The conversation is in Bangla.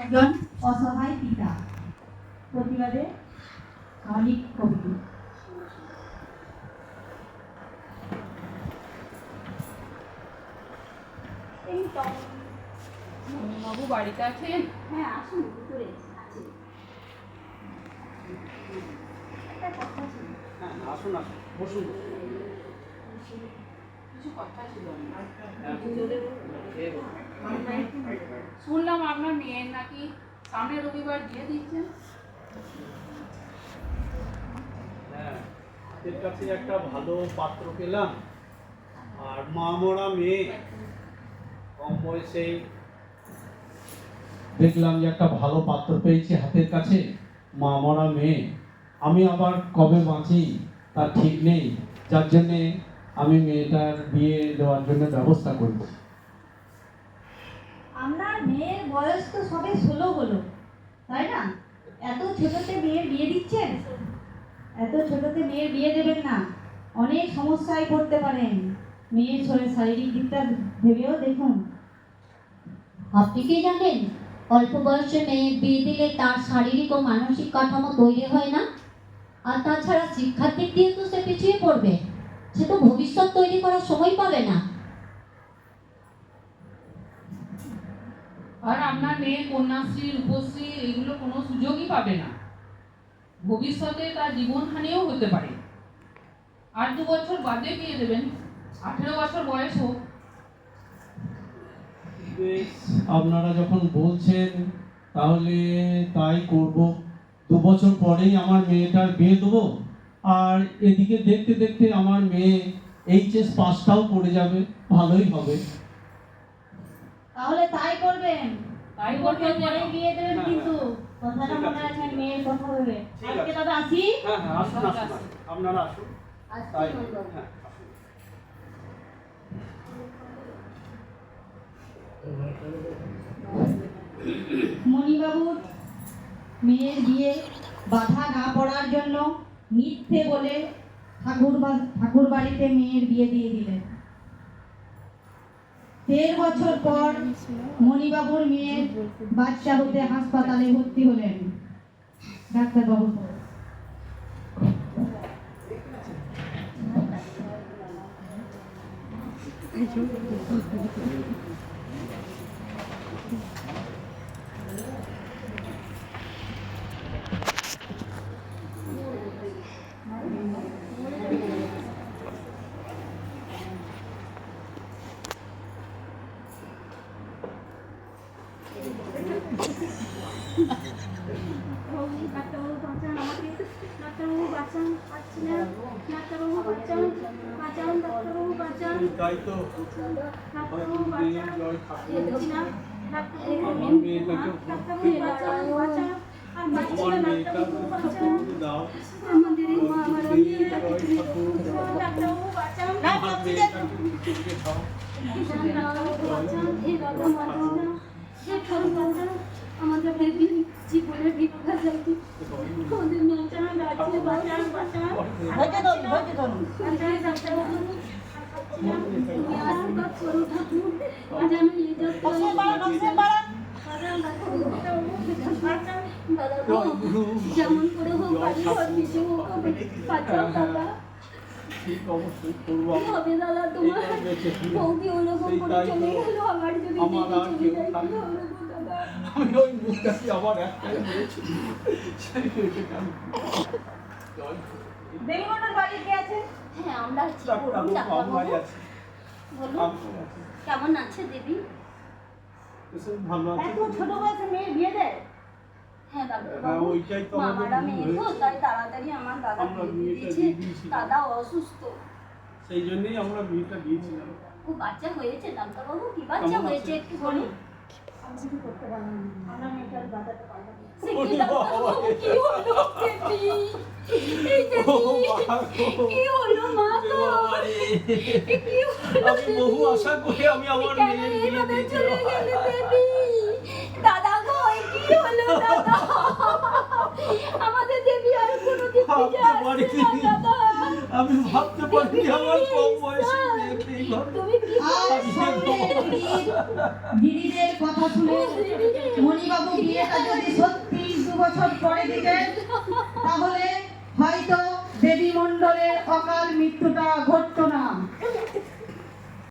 একজন অসহায় পিতা প্রতিবাদে কালিক কবিতা। বাবু বাড়িতে আছেন? হ্যাঁ, আসুন, ভিতরে আছে। একটা কথা ছিল। হ্যাঁ, আসুন আসুন, বসুন। কিছু কথা ছিল। শুনলাম আপনার মেয়ের নাকি সামনের রবিবার বিয়ে দিচ্ছেন। হ্যাঁ, হাতের কাছে একটা ভালো পাত্র পেলাম, আর মা মরা মেয়ে, কম বয়সেই দেখলাম যে একটা ভালো পাত্র পেয়েছি হাতের কাছে, মা মরা মেয়ে। আমি আবার কবে বাঁচি তার ঠিক নেই, যার জন্যে আমি মেয়েটার বিয়ে দেওয়ার জন্য ব্যবস্থা করছি। আপনার মেয়ের বয়স তো সবে 16 হলো, তাই না? এত ছোটতে মেয়ের বিয়ে দিচ্ছেন? এত ছোটতে মেয়ের বিয়ে দেবেন না, অনেক সমস্যায় পড়তে পারেন। মেয়ের শারীরিক দিকটা ভেবেও দেখুন। আপনি কি জানেন অল্প বয়সে মেয়ে বিয়ে দিলে তার শারীরিক ও মানসিক কাঠামো তৈরি হয় না? আর তাছাড়া শিক্ষার দিক দিয়ে তো সে পিছিয়ে পড়বে, সে তো ভবিষ্যৎ তৈরি করার সময় পাবে না। আর আপনার মেয়ে কন্যাশ্রী, রূপশ্রী এগুলো কোনো সুযোগই পাবে না। ভবিষ্যতে তার জীবনহানিও হতে পারে। আর 2 বছর বাদে বিয়ে দেবেন, 18 বছর বয়স হোক। বেশ, আপনারা যখন বলছেন তাহলে তাই করব। 2 বছর পরেই আমার মেয়েটার বিয়ে দেবো, আর এদিকে দেখতে দেখতে আমার মেয়ে এইচএস পাসটাও করে যাবে, ভালোই হবে। তাহলে তাই করবেন, তাই করবেন যেন। পরে বিয়ে দেবেন, কিন্তু কথাটা মনে রাখবেন, মেয়ের কথা ভেবে। আজকে তবে আসি। হ্যাঁ হ্যাঁ, আসুন আসুন, আপনারা আসুন। তাই হ্যাঁ, মণিবাবুর মেয়ের বিয়ে বাধা না পড়ার জন্য মিথ্যে বলে ঠাকুর বাড়িতে মেয়ের বিয়ে দিয়ে দিলেন। 13 বছর পর মণিবাবুর মেয়ের বাচ্চা হতে হাসপাতালে ভর্তি হলেন ডাক্তারবাবু। ডাক্তারবাবু বাঁচান আমাকে, ডাক্তারবাবু বাঁচান, পাচ্ছি না, ডাক্তারবাবু বাঁচান, বাঁচান, ডাক্তারবাবু বাঁচান, তাই তো ডাক্তারবাবু বাঁচান, পাচ্ছি না, ডাক্তারবাবু ডাক্তারবাবু বাঁচান, বাঁচান, আর পাচ্ছি না, ডাক্তারবাবু বাঁচান, আমাদের এই মা মারা মেয়েটা ডাক্তারবাবু বাঁচান, ডাক্তারবাবু বাঁচান, হে রাধা মাধব, হে ঠাকুর বাঁচান, আমাদের বেবি জীবনের ভিক্ষা চাইছি, আমাদের মেয়েটা গাছে বাঁচান, বাঁচান, ডাক্তারবাবু আশীর্বাদ করুন ঠাকুর, যেন এই যাত্রা যেমন করে হোক বাড়ি ঘর কিছু হোক বাঁচাও দাদা। ঠিক অবশ্যই করবো। কি হবে দাদা তোমার? বৌদি ওরকম করে চলে গেল, আমার যদি দেখে চলে যায় কি হবে গো দাদা? আমি ওই মুখটাকে আবার একটাই বলেছি, বেঙ্গলের বাড়ি কে আছে? হ্যাঁ আমরা আছি, বলুন আমার ডাক্তারবাবু, আছে, বলুন কেমন আছে দেবী? ভালো আছে। এত ছোট বয়সে মেয়ে বিয়ে দেয়? হ্যাঁ হ্যাঁ, ডাক্তারবাবু, ওইটাই তো মামারা আমাদের মেয়ে তো, হয়েছে। তাই তাড়াতাড়ি আমার দাদা আমরা বিয়ে বিয়েটা দিয়েছে, দিয়ে দিয়েছিলাম। দাদা অসুস্থ। সেই জন্যই আমরা বিয়েটা দিয়েছিলাম। ও বাচ্চা হয়েছে ডাক্তারবাবু? কি বাচ্চা কেমন হয়েছে আছে? একটু বলুন। আমি কিছু করতে পারলাম না, আমার মেয়েটার বাঁচাতে পারলাম না। সে কি ডাক্তারবাবু, কি হলো বেবি? এই বেবি কি হলো মা গো? এ কি হলো? আমি বহু আশা করে আমি আমার কেন মেয়ের বিয়ে এইভাবে দিয়েছি। চলে গেলে বেবি? দাদা গো, এ কি হলো দাদা? আমাদের দেবী আর কোনোদিন ফিরে আসবে না দাদা। আমি ভাবতে পারিনি আমার কম বয়সে মেয়েকে এইভাবে। তুমি কি আর সঙ্গে দিদিদের কথা শুনে মণিবাবু বিয়ে বছর পরে দিতেন তাহলে হয়তো দেবী মণ্ডলের অকাল মৃত্যুটা